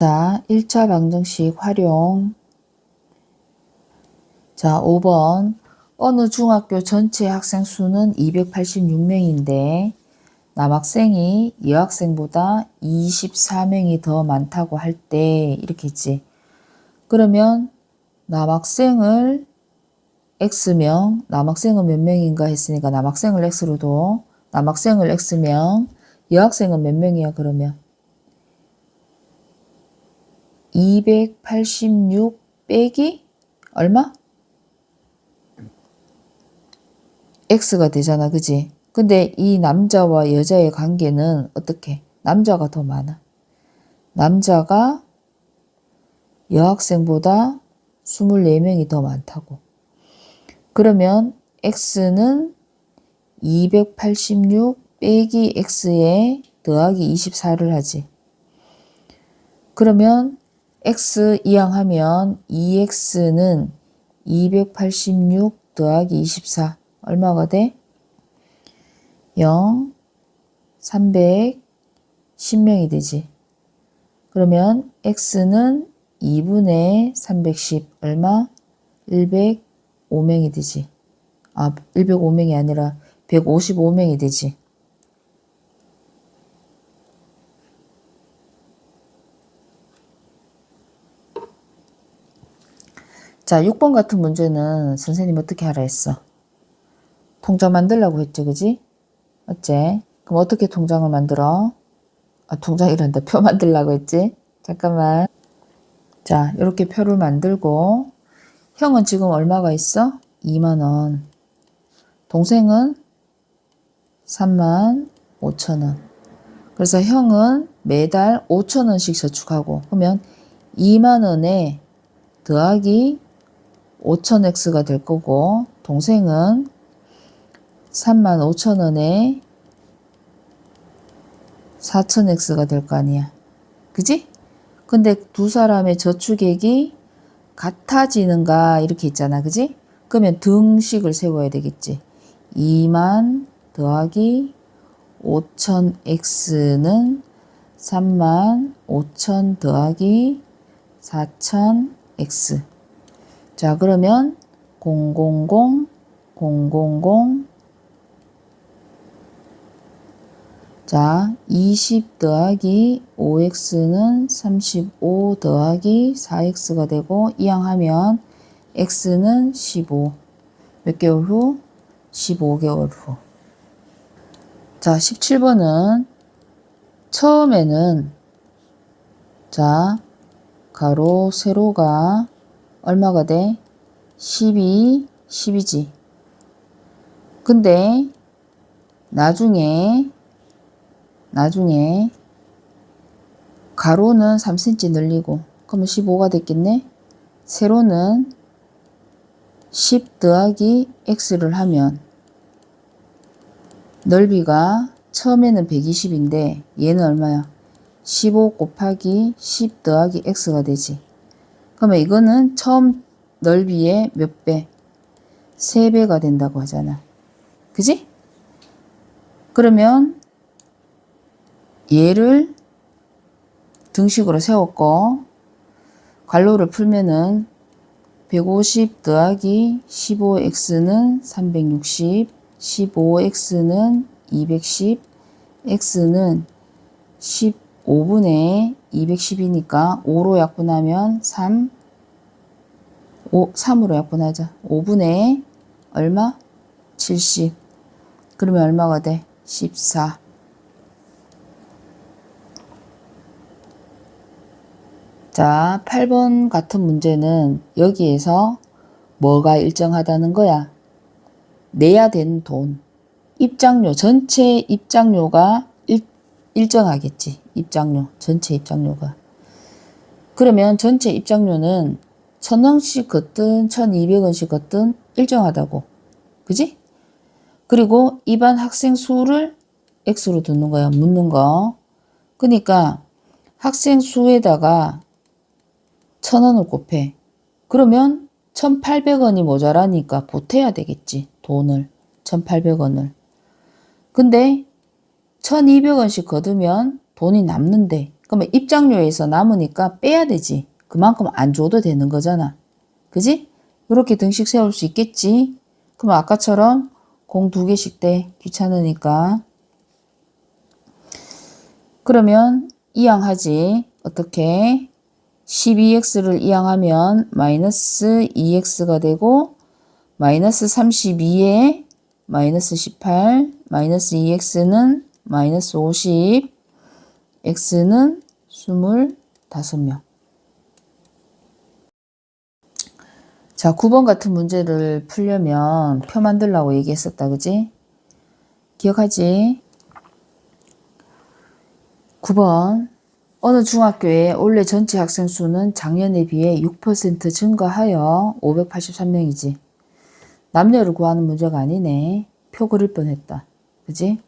자, 1차 방정식 활용. 자, 5번. 어느 중학교 전체 학생 수는 286명인데 남학생이 여학생보다 24명이 더 많다고 할 때 이렇게 했지. 그러면 남학생을 X명, 남학생은 몇 명인가 했으니까 남학생을 X로 둬. 남학생을 X명, 여학생은 몇 명이야 그러면? 286 빼기 얼마? X가 되잖아, 그지? 근데 이 남자와 여자의 관계는 어떻게? 남자가 더 많아. 남자가 여학생보다 24명이 더 많다고. 그러면 X는 286 빼기 X에 더하기 24를 하지. 그러면 X 이항하면 2X는 286 더하기 24 얼마가 돼? 0, 310명이 되지. 그러면 X는 2분의 310 얼마? 105명이 되지. 아, 105명이 아니라 155명이 되지. 자, 6번 같은 문제는 선생님 어떻게 하라 했어? 통장 만들라고 했죠, 그지? 어째? 그럼 어떻게 통장을 만들어? 아, 통장이란다. 표 만들라고 했지? 잠깐만. 자, 이렇게 표를 만들고 형은 지금 얼마가 있어? 2만원. 동생은 3만 5천원. 그래서 형은 매달 5천원씩 저축하고 그러면 2만원에 더하기 5,000X가 될 거고 동생은 3만 5천원에 4,000X가 될 거 아니야. 그지? 근데 두 사람의 저축액이 같아지는가 이렇게 있잖아. 그지? 그러면 등식을 세워야 되겠지. 2만 더하기 5,000X는 3만 5천 더하기 4,000X. 자, 그러면 000, 000. 자, 20 더하기 5X는 35 더하기 4X가 되고 이항하면 X는 15. 몇 개월 후? 15개월 후. 자, 17번은 처음에는 자, 가로 세로가 얼마가 돼? 12, 10이지. 근데 나중에 가로는 3cm 늘리고 그러면 15가 됐겠네. 세로는 10 더하기 X를 하면 넓이가 처음에는 120인데 얘는 얼마야? 15 곱하기 10 더하기 X가 되지. 그러면 이거는 처음 넓이의 몇 배? 3배가 된다고 하잖아. 그지? 그러면 얘를 등식으로 세웠고 괄호를 풀면은 150 더하기 15x는 360, 15x는 210, x는 15분의 210이니까 5로 약분하면 3으로 약분하자. 5분의 얼마? 70. 그러면 얼마가 돼? 14. 자, 8번 같은 문제는 여기에서 뭐가 일정하다는 거야? 내야 되는 돈. 입장료, 전체 입장료가 일정하겠지. 입장료, 전체 입장료가. 그러면 전체 입장료는 1,000원씩 걷든 1,200원씩 걷든 일정하다고. 그지? 그리고 입안 학생 수를 X로 두는 거야. 묻는 거. 그러니까 학생 수에다가 1,000원을 곱해. 그러면 1,800원이 모자라니까 보태야 되겠지. 돈을. 1,800원을. 근데 1,200원씩 거두면 돈이 남는데 그러면 입장료에서 남으니까 빼야 되지. 그만큼 안 줘도 되는 거잖아. 그지? 이렇게 등식 세울 수 있겠지? 그럼 아까처럼 공 2개씩 돼. 귀찮으니까. 그러면 이항하지. 어떻게? 12x를 이항하면 마이너스 2x가 되고 마이너스 32에 마이너스 18, 마이너스 2x는 마이너스 50, x는 25명. 자, 9번 같은 문제를 풀려면 표 만들라고 얘기했었다. 그지? 기억하지? 9번. 어느 중학교에 올해 전체 학생 수는 작년에 비해 6% 증가하여 583명이지. 남녀를 구하는 문제가 아니네. 표 그릴 뻔했다. 그지?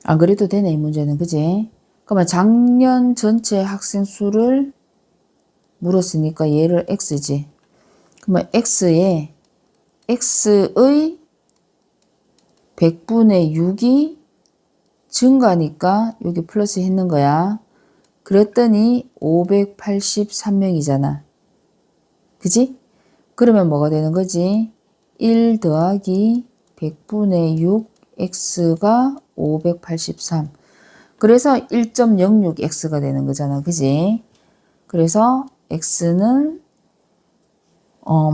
안 그래도 되네, 이 문제는. 그지? 그러면 작년 전체 학생 수를 물었으니까 얘를 x지. 그러면 x의 100분의 6이 증가니까 여기 플러스 했는 거야. 그랬더니 583명이잖아. 그지? 그러면 뭐가 되는 거지? 1 더하기 100분의 6 x가 583. 그래서 1.06x가 되는 거잖아. 그지? 그래서 x는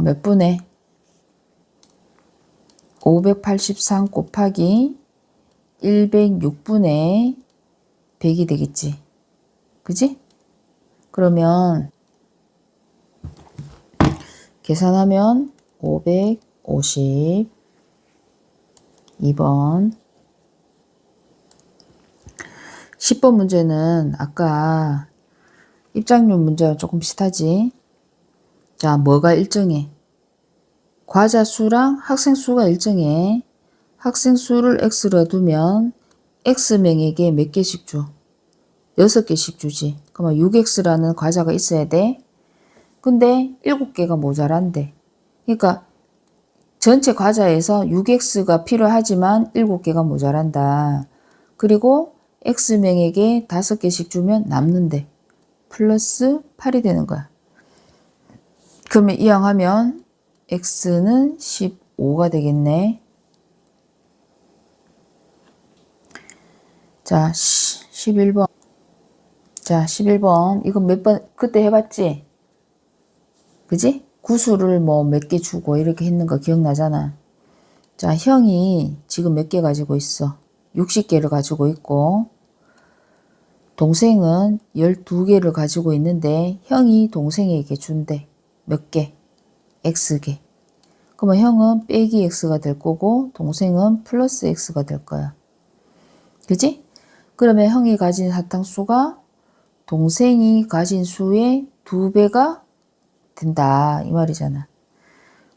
몇 분의 583 곱하기 106분의 100이 되겠지. 그지? 그러면 계산하면 552번. 10번 문제는 아까 입장료 문제와 조금 비슷하지. 자, 뭐가 일정해? 과자 수랑 학생 수가 일정해. 학생 수를 x로 두면 x명에게 몇 개씩 줘? 6개씩 주지. 그러면 6x라는 과자가 있어야 돼. 근데 7개가 모자란대. 그러니까 전체 과자에서 6x가 필요하지만 7개가 모자란다. 그리고 x명에게 5개씩 주면 남는데 플러스 8이 되는 거야. 그러면 이항하면 x는 15가 되겠네. 자, 11번. 자, 11번. 이거 몇 번, 그때 해봤지? 그지? 구수를 뭐 몇 개 주고 이렇게 했는 거 기억나잖아. 자, 형이 지금 몇 개 가지고 있어? 60개를 가지고 있고, 동생은 12개를 가지고 있는데, 형이 동생에게 준대. 몇 개? X개. 그러면 형은 빼기 X가 될 거고, 동생은 플러스 X가 될 거야. 그지? 그러면 형이 가진 사탕수가 동생이 가진 수의 2배가 된다. 이 말이잖아.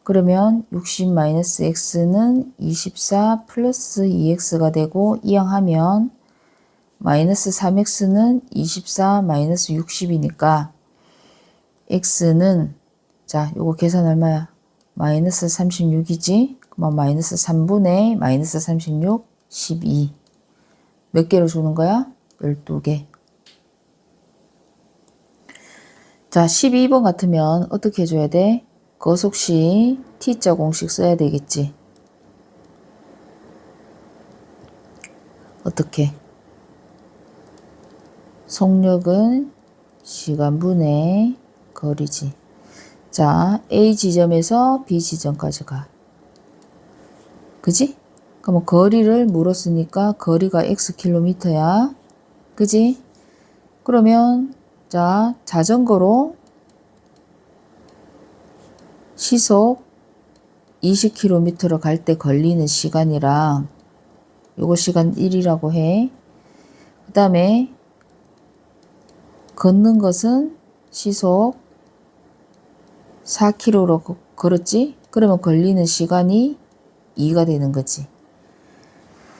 그러면 60-x는 24 플러스 2x가 되고 이항하면 마이너스 3x는 24 마이너스 60이니까 x는 자 요거 계산 얼마야? 마이너스 36이지? 그럼 마이너스 3분의 마이너스 36 12 몇 개를 주는 거야? 12개. 자, 12번 같으면 어떻게 해줘야 돼? 거속시 t자 공식 써야 되겠지. 어떻게? 속력은 시간분의 거리지. 자, A 지점에서 B 지점까지 가. 그지? 그럼 거리를 물었으니까 거리가 x 킬로미터야. 그지? 그러면 자, 자전거로 시속 20km로 갈 때 걸리는 시간이랑 요거 시간 1이라고 해. 그 다음에 걷는 것은 시속 4km로 걸었지? 그러면 걸리는 시간이 2가 되는 거지.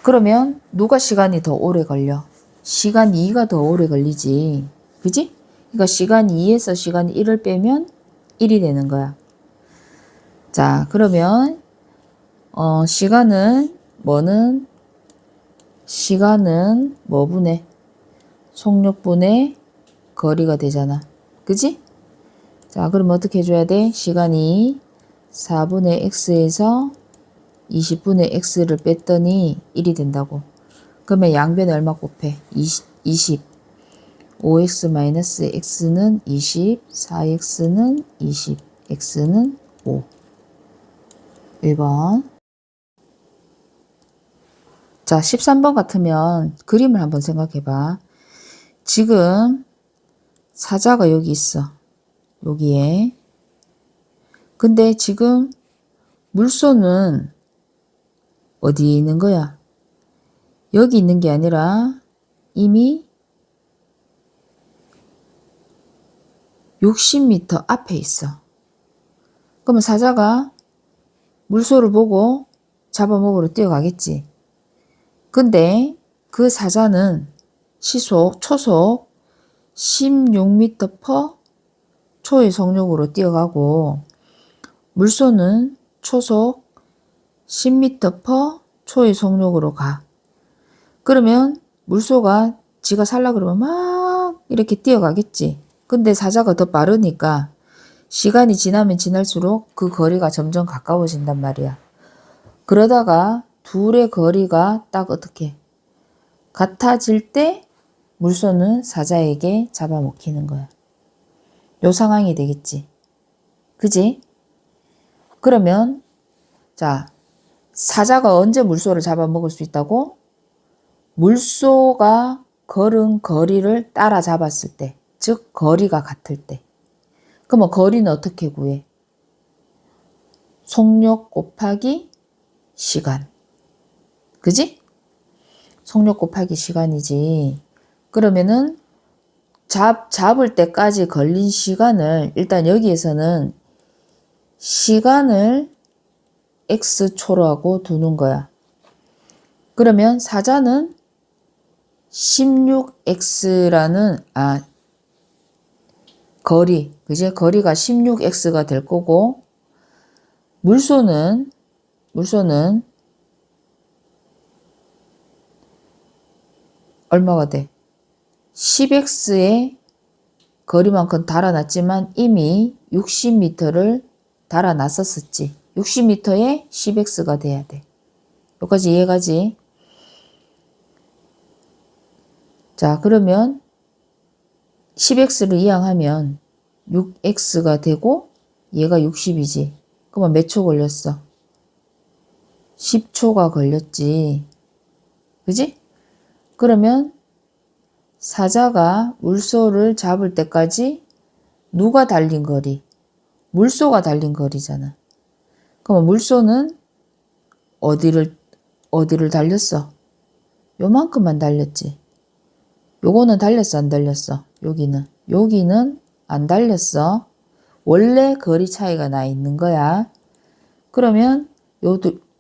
그러면 누가 시간이 더 오래 걸려? 시간 2가 더 오래 걸리지. 그지? 그러니까 시간 2에서 시간 1을 빼면 1이 되는 거야. 자, 그러면 시간은 뭐분해? 속력분의 거리가 되잖아. 그지? 자, 그럼 어떻게 해줘야 돼? 시간이 4분의 x에서 20분의 x를 뺐더니 1이 된다고. 그러면 양변에 얼마 곱해? 20. 5x-x는 20, 4x는 20, x는 5. 1번. 자, 13번 같으면 그림을 한번 생각해봐. 지금 사자가 여기 있어. 여기에. 근데 지금 물소는 어디에 있는 거야? 여기 있는 게 아니라 이미 60m 앞에 있어. 그러면 사자가 물소를 보고 잡아먹으러 뛰어가겠지. 근데 그 사자는 초속 16m/초의 속력으로 뛰어가고 물소는 초속 10m/초의 속력으로 가. 그러면 물소가 지가 살라 그러면 막 이렇게 뛰어가겠지. 근데 사자가 더 빠르니까 시간이 지나면 지날수록 그 거리가 점점 가까워진단 말이야. 그러다가 둘의 거리가 딱 어떻게 같아질 때 물소는 사자에게 잡아먹히는 거야. 요 상황이 되겠지. 그지? 그러면 자, 사자가 언제 물소를 잡아먹을 수 있다고? 물소가 걸은 거리를 따라잡았을 때, 즉 거리가 같을 때. 그러면 거리는 어떻게 구해? 속력 곱하기 시간. 그지? 속력 곱하기 시간이지. 그러면은 잡을 때까지 걸린 시간을 일단 여기에서는 시간을 x초라고 두는 거야. 그러면 사자는 16x라는 거리, 그지? 거리가 16x가 될 거고 물소는 얼마가 돼? 10x의 거리만큼 달아놨지만 이미 60m를 달아놨었지. 60m에 10x가 돼야 돼. 여기까지 이해가지? 자, 그러면 10x를 이항하면 6x가 되고 얘가 60이지. 그러면 몇 초 걸렸어? 10초가 걸렸지. 그지? 그러면 사자가 물소를 잡을 때까지 누가 달린 거리? 물소가 달린 거리잖아. 그럼 물소는 어디를 달렸어? 요만큼만 달렸지. 요거는 달렸어, 안 달렸어? 여기는 안 달렸어. 원래 거리 차이가 나 있는 거야. 그러면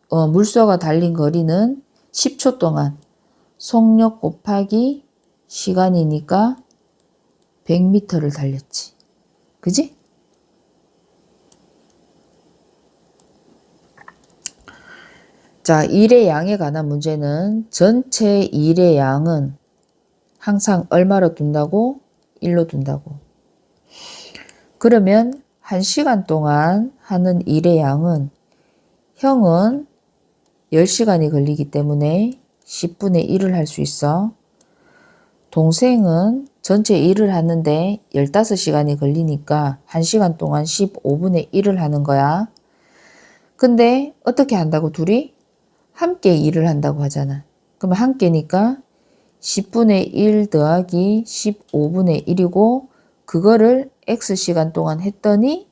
물소가 달린 거리는 10초 동안 속력 곱하기 시간이니까 100m를 달렸지. 그지? 자, 일의 양에 관한 문제는 전체 일의 양은 항상 얼마로 둔다고? 1로 둔다고. 그러면 1시간 동안 하는 일의 양은 형은 10시간이 걸리기 때문에 10분의 1을 할 수 있어. 동생은 전체 일을 하는데 15시간이 걸리니까 1시간 동안 15분의 1을 하는 거야. 근데 어떻게 한다고 둘이? 함께 일을 한다고 하잖아. 그러면 함께니까 10분의 1 더하기 15분의 1이고 그거를 X시간 동안 했더니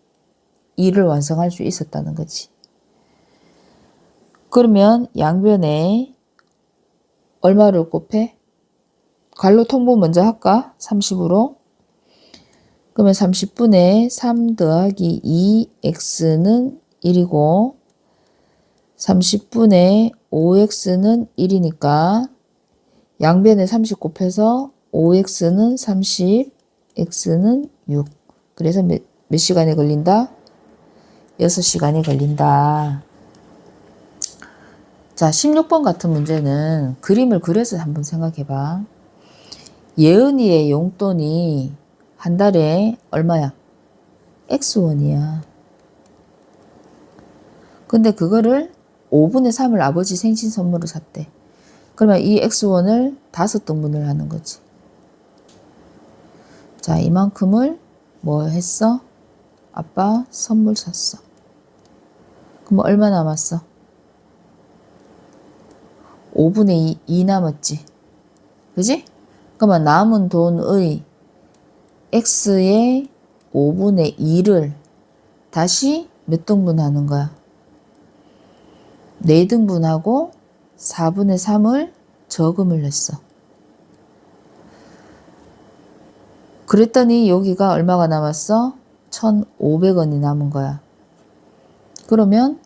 일을 완성할 수 있었다는 거지. 그러면 양변에 얼마를 곱해? 괄호 통분 먼저 할까? 30으로. 그러면 30분의 3 더하기 2x는 1이고 30분의 5x는 1이니까 양변에 30 곱해서 5x는 30, x는 6. 그래서 몇 시간이 걸린다? 6시간이 걸린다. 자, 16번 같은 문제는 그림을 그려서 한번 생각해봐. 예은이의 용돈이 한 달에 얼마야? X원이야. 근데 그거를 5분의 3을 아버지 생신 선물로 샀대. 그러면 이 X원을 5등분을 하는 거지. 자, 이만큼을 뭐 했어? 아빠 선물 샀어. 그럼 얼마 남았어? 5분의 2 남았지. 그지? 그러면 남은 돈의 X의 5분의 2를 다시 몇 등분 하는 거야? 4등분하고 4분의 3을 저금을 했어. 그랬더니 여기가 얼마가 남았어? 1,500원이 남은 거야. 그러면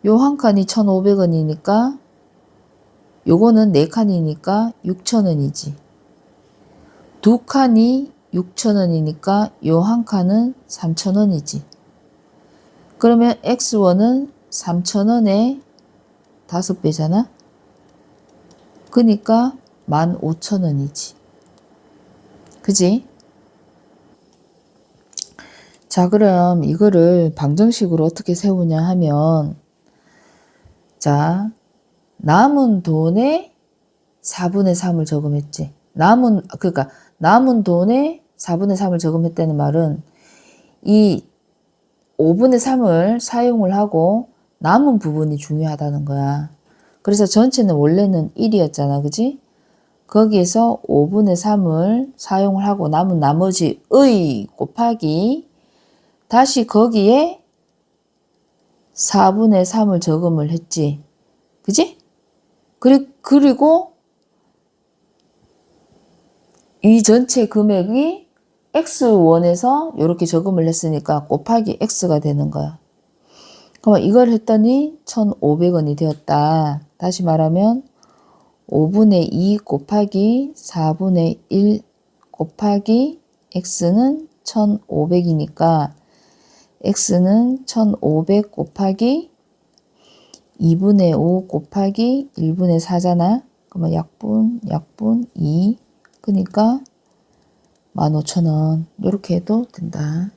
요 한 칸이 1,500원이니까 요거는 4칸이니까 6,000원이지. 두 칸이 6,000원이니까 요 한 칸은 3,000원이지. 그러면 X원은 3,000원의 5배잖아. 그러니까 15,000원이지. 그지? 자, 그럼 이거를 방정식으로 어떻게 세우냐 하면, 자, 남은 돈에 4분의 3을 저금했지. 그러니까 남은 돈에 4분의 3을 저금했다는 말은 이 5분의 3을 사용을 하고 남은 부분이 중요하다는 거야. 그래서 전체는 원래는 1이었잖아. 그지? 거기에서 5분의 3을 사용을 하고 남은 나머지의 곱하기 다시 거기에 4분의 3을 저금을 했지. 그지? 그리고 이 전체 금액이 X원에서 이렇게 저금을 했으니까 곱하기 X가 되는 거야. 그럼 이걸 했더니 1,500원이 되었다. 다시 말하면 5분의 2 곱하기 4분의 1 곱하기 X는 1,500이니까 X는 1,500 곱하기 2분의 5 곱하기 1분의 4잖아. 그러면 약분 2. 그러니까 15,000원. 이렇게 해도 된다.